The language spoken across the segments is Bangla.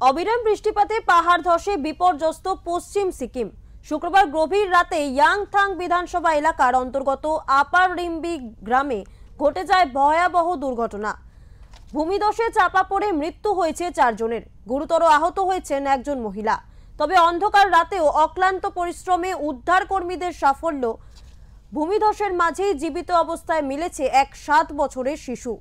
অবিরাম বৃষ্টিপাতে পাহাড় ধসে বিপর্যস্ত পশ্চিম সিকিম। শুক্রবার গভীর রাতে ইয়াংথাং বিধানসভা এলাকার অন্তর্গত আপার রিম্বি গ্রামে ঘটে যায় ভয়াবহ দুর্ঘটনা। ভূমিধসে চাপা পড়ে মৃত্যু হয়েছে 4 জনের, গুরুতর আহত হয়েছেন একজন মহিলা। তবে অন্ধকার রাতেও অক্লান্ত পরিশ্রমে উদ্ধার কর্মীদের সাফল্য। ভূমিধসের মাঝেই জীবিত অবস্থায় মিলেছে এক 7 বছরের শিশু।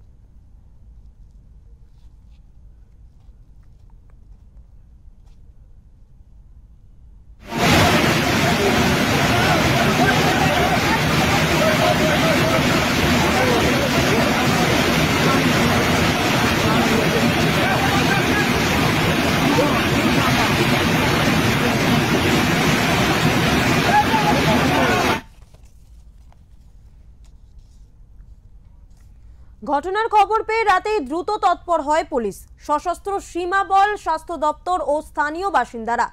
ঘটনার খবর পেয়ে রাতেই দ্রুত তৎপর হয় পুলিশ, সশস্ত্র সীমা বল, স্বাস্থ্য দপ্তর ও স্থানীয় বাসিন্দারা।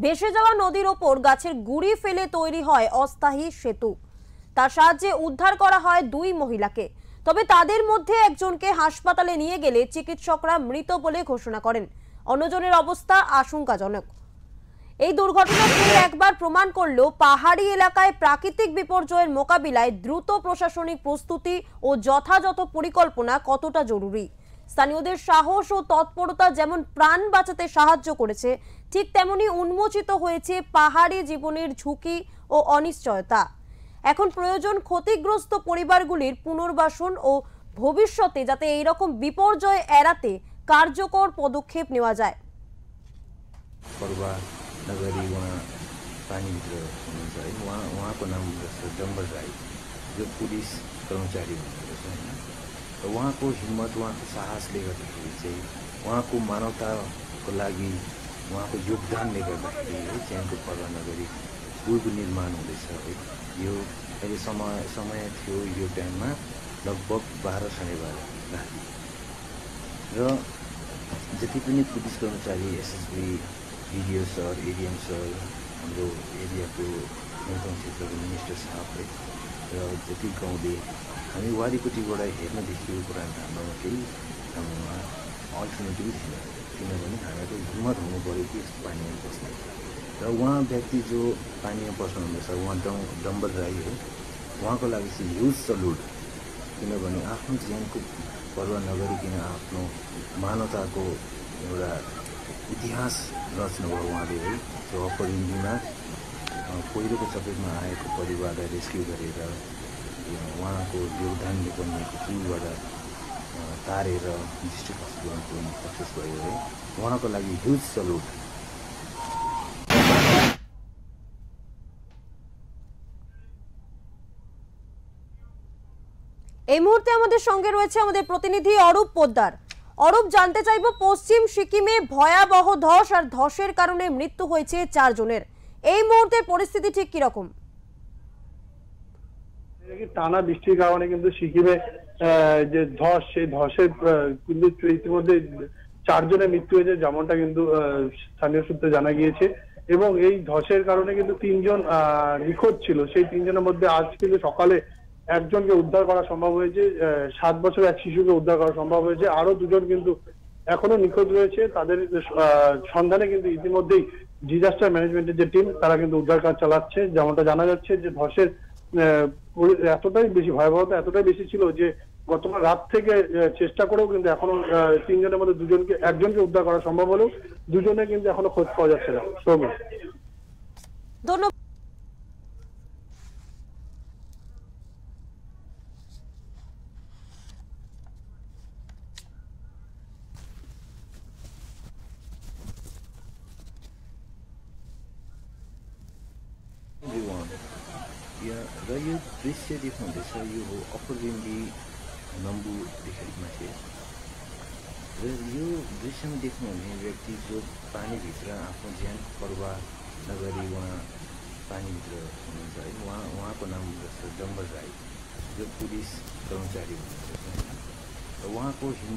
ভেসে যাওয়া নদীর ওপর গাছের গুঁড়ি ফেলে তৈরি হয় অস্থায়ী সেতু। তার সাহায্যে উদ্ধার করা হয় 2 মহিলাকে। তবে তাদের মধ্যে একজনকে হাসপাতালে নিয়ে গেলে চিকিৎসকরা মৃত বলে ঘোষণা করেন। অন্যজনের অবস্থা আশঙ্কাজনক। এই দুর্ঘটনা ফিরে একবার প্রমাণ করলো পাহাড়ি এলাকায় প্রাকৃতিক বিপর্যয়ের মোকাবিলায় দ্রুত প্রশাসনিক প্রস্তুতি ও যথাযথ পরিকল্পনা কতটা জরুরি। স্থানীয়দের সাহস ও তৎপরতা যেমন প্রাণ বাঁচাতে সাহায্য করেছে, ঠিক তেমনি উন্মোচিত হয়েছে পাহাড়ি জীবনের ঝুঁকি ও অনিশ্চয়তা। এখন প্রয়োজন ক্ষতিগ্রস্ত পরিবারগুলির পুনর্বাসন ও ভবিষ্যতে যাতে এই রকম বিপর্যয় এড়াতে কার্যকর পদক্ষেপ नेवा যায়। नगरी वहाँ पानीभित्र हुनुहुन्छ है। उहाँको नाम डम्बर राई, जो पुलिस कर्मचारी हुनुहुँदो रहेछ होइन। र उहाँको हिम्मत, उहाँको साहसले गर्दाखेरि चाहिँ उहाँको मानवताको लागि उहाँको योगदानले गर्दाखेरि है च्याङको पर्वा नगरी पुलको निर्माण हुँदैछ है। यो अहिले समय थियो, यो टाइममा लगभग 12 साढे 12 राति। र जति पनि पुलिस कर्मचारी, एसएसबी, वीडियो सर, एडिएम सर, हाम्रो एरियाको न्यूनतम क्षेत्रको मिनिस्टर साहब है, र जति गाउँले हामी वारिपट्टिबाट हेर्न देखिएको कुरा हाम्रोमा केही हाम्रोमा अल्टरनेटिभ थिएन, किनभने हामीहरूको हिम्मत हुनु पऱ्यो कि यस्तो पानीमा बस्ने। र उहाँ व्यक्ति जो पानीमा बस्नुहुँदैछ, उहाँ डम्बर राई हो, उहाँको लागि चाहिँ ह्युज सल्युट। किनभने आफ्नो ज्यानको पर्वाह नगरिकन आफ्नो मानवताको एउटा इतिहास रच्नुभयो उहाँले है। जो अप्पर रिम्बीमा पहिरोको चपेटमा आएको परिवारलाई रेस्क्यु गरेर उहाँको योगदानले बनिएको पुलबाट तारेर डिस्ट्रिक्ट हस्पिटलमा पुर्याउन सक्सेस भयो है। उहाँको लागि ह्युज सल्युट। এই মুহূর্তে আমাদের সঙ্গে রয়েছে আমাদের প্রতিনিধি অরূপ পোদ্দার। অরূপ, জানতে চাইব পশ্চিম সিকিমে ভয়াবহ ধস আর ধসের কারণে মৃত্যু হয়েছে 4 জনের। এই মুহূর্তের পরিস্থিতি ঠিক কি রকম? টানা বৃষ্টির কারণে কিন্তু সিকিমে যে ধস, সেই ধসের কিন্তু ইতিমধ্যে 4 জনের মৃত্যু হয়েছে, যেমনটা কিন্তু স্থানীয় সূত্রে জানা গিয়েছে। এবং এই ধসের কারণে কিন্তু 3 জন নিখোঁজ ছিল। সেই 3 জনের মধ্যে আজ কিন্তু সকালে একজনকে উদ্ধার করা সম্ভব হয়েছে, 7 বছরের এক শিশুকে উদ্ধার করা সম্ভব হয়েছে। আরো 2 জন কিন্তু এখনো নিখোঁজ রয়েছে। তাদের সন্ধানে কিন্তু ইতিমধ্যেই ডিজাস্টার ম্যানেজমেন্টের যে টিম, তারা কিন্তু উদ্ধার কাজ চালাচ্ছে। যেমনটা জানা যাচ্ছে যে ধসের এতটাই বেশি ভয়াবহতা এতটাই বেশি ছিল যে গতকাল রাত থেকে চেষ্টা করেও কিন্তু এখনো 3 জনের মধ্যে একজনকে উদ্ধার করা সম্ভব হলেও 2 জনের কিন্তু এখনো খোঁজ পাওয়া যাচ্ছে না। ধন্যবাদ। र यो दृश्य देख्नुहुँदैछ, यो हो अप्पर रिम्बी नम्बु माथि। र यो दृश्यमा देख्नुहुने व्यक्ति जो पानीभित्र आफ्नो ज्यानको पर्वाह नगरी उहाँ पानीभित्र हुनुहुन्छ है। उहाँको नाम डम्बर राई, जो पुलिस कर्मचारी हुनुहुँदो रहेछ होइन। र उहाँको